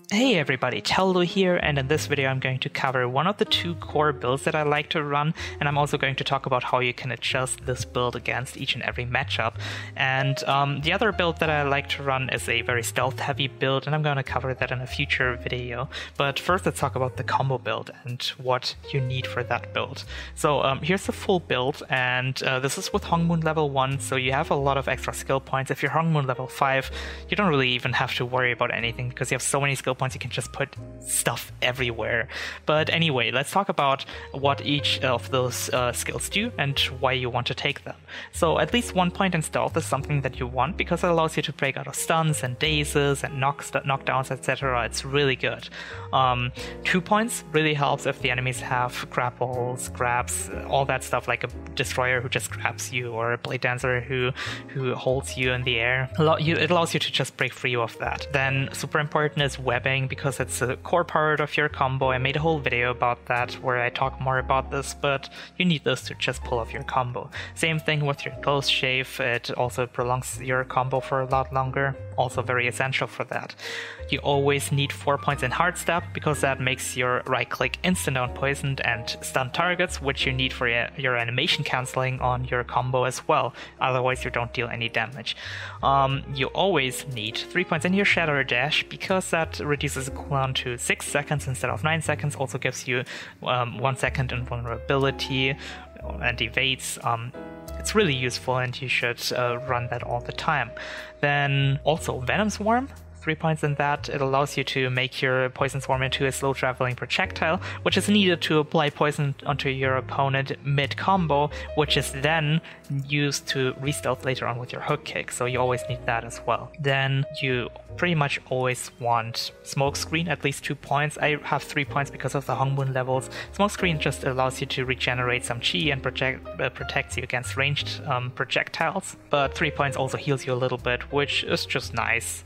Hey everybody, Teldo here, and in this video I'm going to cover one of the two core builds that I like to run, and I'm also going to talk about how you can adjust this build against each and every matchup. And the other build that I like to run is a very stealth heavy build, and I'm going to cover that in a future video. But first let's talk about the combo build and what you need for that build. So here's the full build, and this is with Hongmoon level 1, so you have a lot of extra skill points. If you're Hongmoon level 5, you don't really even have to worry about anything because you have so many skill points you can just put stuff everywhere. But anyway, let's talk about what each of those skills do and why you want to take them. So at least 1 point in stealth is something that you want because it allows you to break out of stuns and dazes and knockdowns, etc. It's really good. 2 points really helps if the enemies have grapples, grabs, all that stuff, like a destroyer who just grabs you or a Blademaster who holds you in the air. It allows you to just break free of that. Then super important is webbing, because it's a core part of your combo. I made a whole video about that where I talk more about this, but you need this to just pull off your combo. Same thing with your close shave, it also prolongs your combo for a lot longer, also very essential for that. You always need 4 points in hard step because that makes your right click instant on poisoned and stun targets, which you need for your animation cancelling on your combo as well, otherwise you don't deal any damage. You always need 3 points in your shadow dash because that reduces the cooldown to 6 seconds instead of 9 seconds, also gives you 1 second invulnerability and evades. It's really useful and you should run that all the time. Then also Venom Swarm. 3 points in that. It allows you to make your poison swarm into a slow traveling projectile, which is needed to apply poison onto your opponent mid-combo, which is then used to re-stealth later on with your hook kick, so you always need that as well. Then you pretty much always want smoke screen, at least 2 points. I have 3 points because of the Hongmoon levels. Smoke screen just allows you to regenerate some chi and protects you against ranged projectiles, but 3 points also heals you a little bit, which is just nice.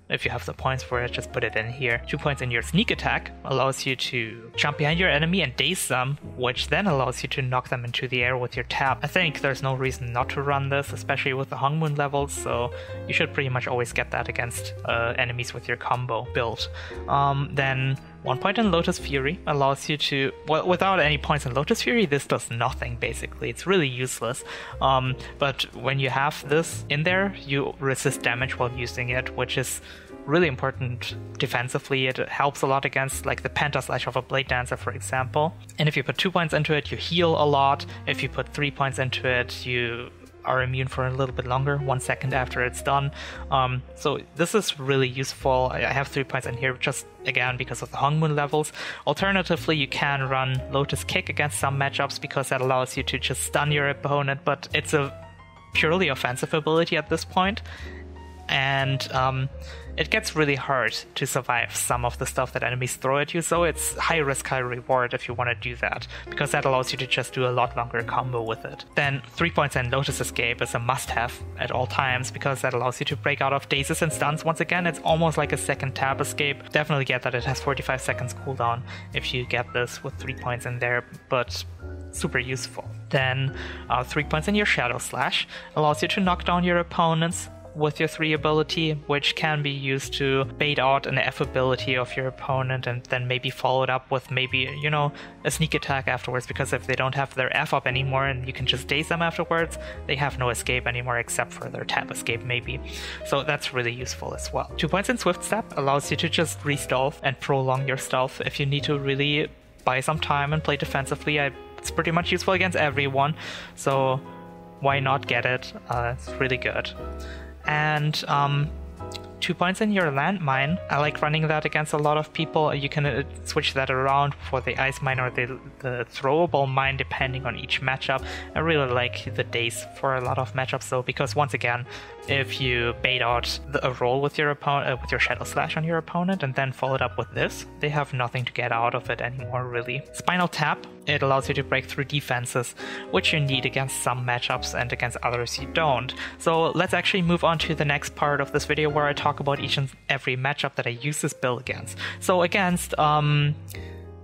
If you have the points for it, just put it in here. 2 points in your sneak attack allows you to jump behind your enemy and daze them, which then allows you to knock them into the air with your tap. I think there's no reason not to run this, especially with the Hongmoon levels, so you should pretty much always get that against enemies with your combo build. Then 1 point in Lotus Fury allows you to, well, without any points in Lotus Fury, this does nothing basically. It's really useless. But when you have this in there, you resist damage while using it, which is really important defensively. It helps a lot against like the Penta Slash of a Blademaster, for example. And if you put 2 points into it, you heal a lot. If you put 3 points into it, you are immune for a little bit longer, 1 second after it's done. So this is really useful. I have 3 points in here just again because of the Hongmoon levels. Alternatively, you can run Lotus Kick against some matchups because that allows you to just stun your opponent, but it's a purely offensive ability at this point. And it gets really hard to survive some of the stuff that enemies throw at you, so it's high risk, high reward if you want to do that, because that allows you to just do a lot longer combo with it. Then 3 points in Lotus Escape is a must-have at all times, because that allows you to break out of dazes and stuns. Once again, it's almost like a second tab escape. Definitely get that it has 45 seconds cooldown if you get this with 3 points in there, but super useful. Then 3 points in your Shadow Slash allows you to knock down your opponents with your 3 ability, which can be used to bait out an F ability of your opponent and then maybe follow it up with maybe, you know, a sneak attack afterwards, because if they don't have their F up anymore and you can just daze them afterwards, they have no escape anymore except for their tap escape maybe. So that's really useful as well. 2 points in Swift Step allows you to just re-stealth and prolong your stealth if you need to really buy some time and play defensively. It's pretty much useful against everyone, so why not get it? It's really good. And 2 points in your landmine. I like running that against a lot of people. You can switch that around for the ice mine or the throwable mine depending on each matchup. I really like the daze for a lot of matchups though, because once again, if you bait out a roll with your opponent, with your Shadow Slash on your opponent, and then follow it up with this, they have nothing to get out of it anymore, really. Spinal Tap, it allows you to break through defenses, which you need against some matchups and against others you don't. So let's actually move on to the next part of this video where I talk about each and every matchup that I use this build against. So against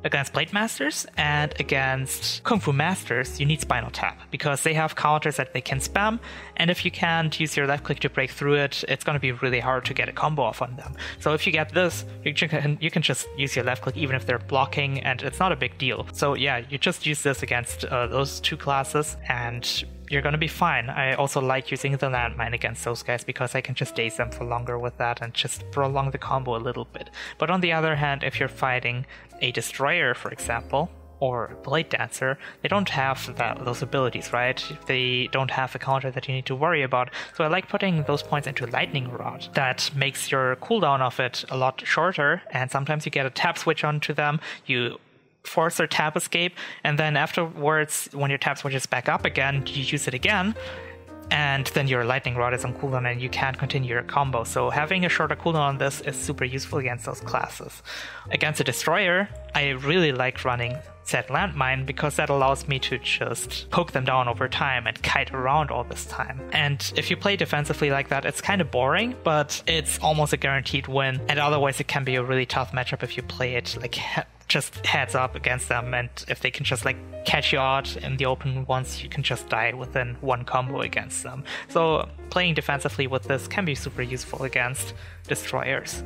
Against Blademasters and against Kung Fu Masters, you need Spinal Tap, because they have counters that they can spam, and if you can't use your left click to break through it, it's going to be really hard to get a combo off on them. So if you get this, you can just use your left click even if they're blocking, and it's not a big deal. So yeah, you just use this against those two classes, and you're gonna be fine. I also like using the landmine against those guys because I can just daze them for longer with that and just prolong the combo a little bit. But on the other hand, if you're fighting a destroyer, for example, or a blade dancer, they don't have those abilities, right? They don't have a counter that you need to worry about. So I like putting those points into lightning rod. That makes your cooldown of it a lot shorter, and sometimes you get a tap switch onto them. You force their tap escape, and then afterwards, when your tap switches back up again, you use it again, and then your lightning rod is on cooldown and you can't continue your combo. So having a shorter cooldown on this is super useful against those classes. Against a destroyer, I really like running set landmine because that allows me to just poke them down over time and kite around all this time. And if you play defensively like that, it's kind of boring, but it's almost a guaranteed win. And otherwise it can be a really tough matchup if you play it like just heads up against them, and if they can just like catch you out in the open once, you can just die within one combo against them. So playing defensively with this can be super useful against destroyers.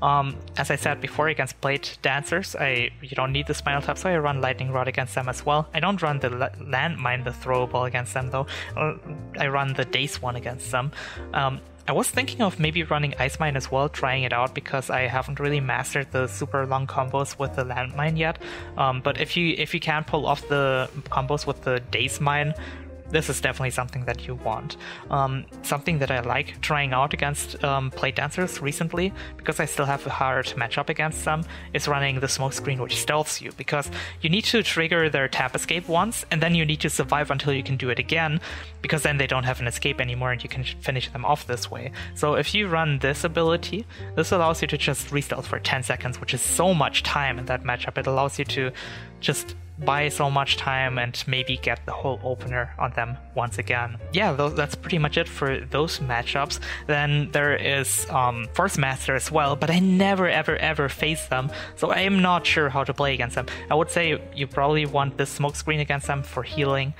As I said before, against blade dancers, you don't need the spinal tap, so I run lightning rod against them as well. I don't run the landmine, the throwable against them though. I run the daze one against them. I was thinking of maybe running Ice Mine as well, trying it out, because I haven't really mastered the super long combos with the landmine yet. But if you can pull off the combos with the Daze Mine, this is definitely something that you want. Something that I like trying out against blade dancers recently, because I still have a hard matchup against them, is running the smoke screen, which stealths you, because you need to trigger their tap escape once, and then you need to survive until you can do it again, because then they don't have an escape anymore and you can finish them off this way. So if you run this ability, this allows you to just re-stealth for 10 seconds, which is so much time in that matchup. It allows you to just buy so much time and maybe get the whole opener on them once again. Yeah, that's pretty much it for those matchups. Then there is Force Master as well, but I never ever face them, so I am not sure how to play against them. I would say you probably want this smoke screen against them for healing,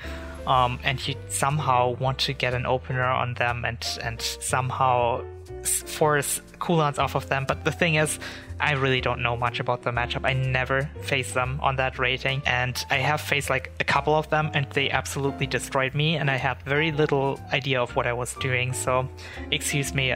and you somehow want to get an opener on them and somehow force cooldowns off of them. But the thing is, I really don't know much about the matchup. I never faced them on that rating, and I have faced like a couple of them and they absolutely destroyed me, and I had very little idea of what I was doing. So excuse me,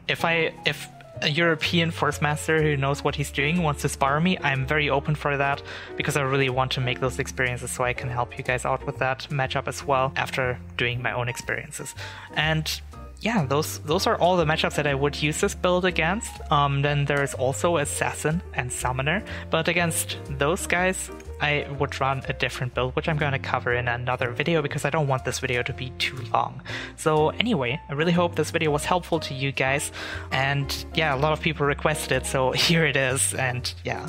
if a European Force Master who knows what he's doing wants to spar me, I'm very open for that, because I really want to make those experiences so I can help you guys out with that matchup as well after doing my own experiences. And yeah, those are all the matchups that I would use this build against. Then there's also Assassin and Summoner, but against those guys I would run a different build, which I'm going to cover in another video because I don't want this video to be too long. So anyway, I really hope this video was helpful to you guys, and yeah, a lot of people requested it, so here it is, and yeah,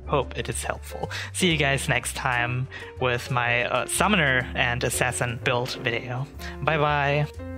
hope it is helpful. See you guys next time with my Summoner and Assassin build video. Bye bye!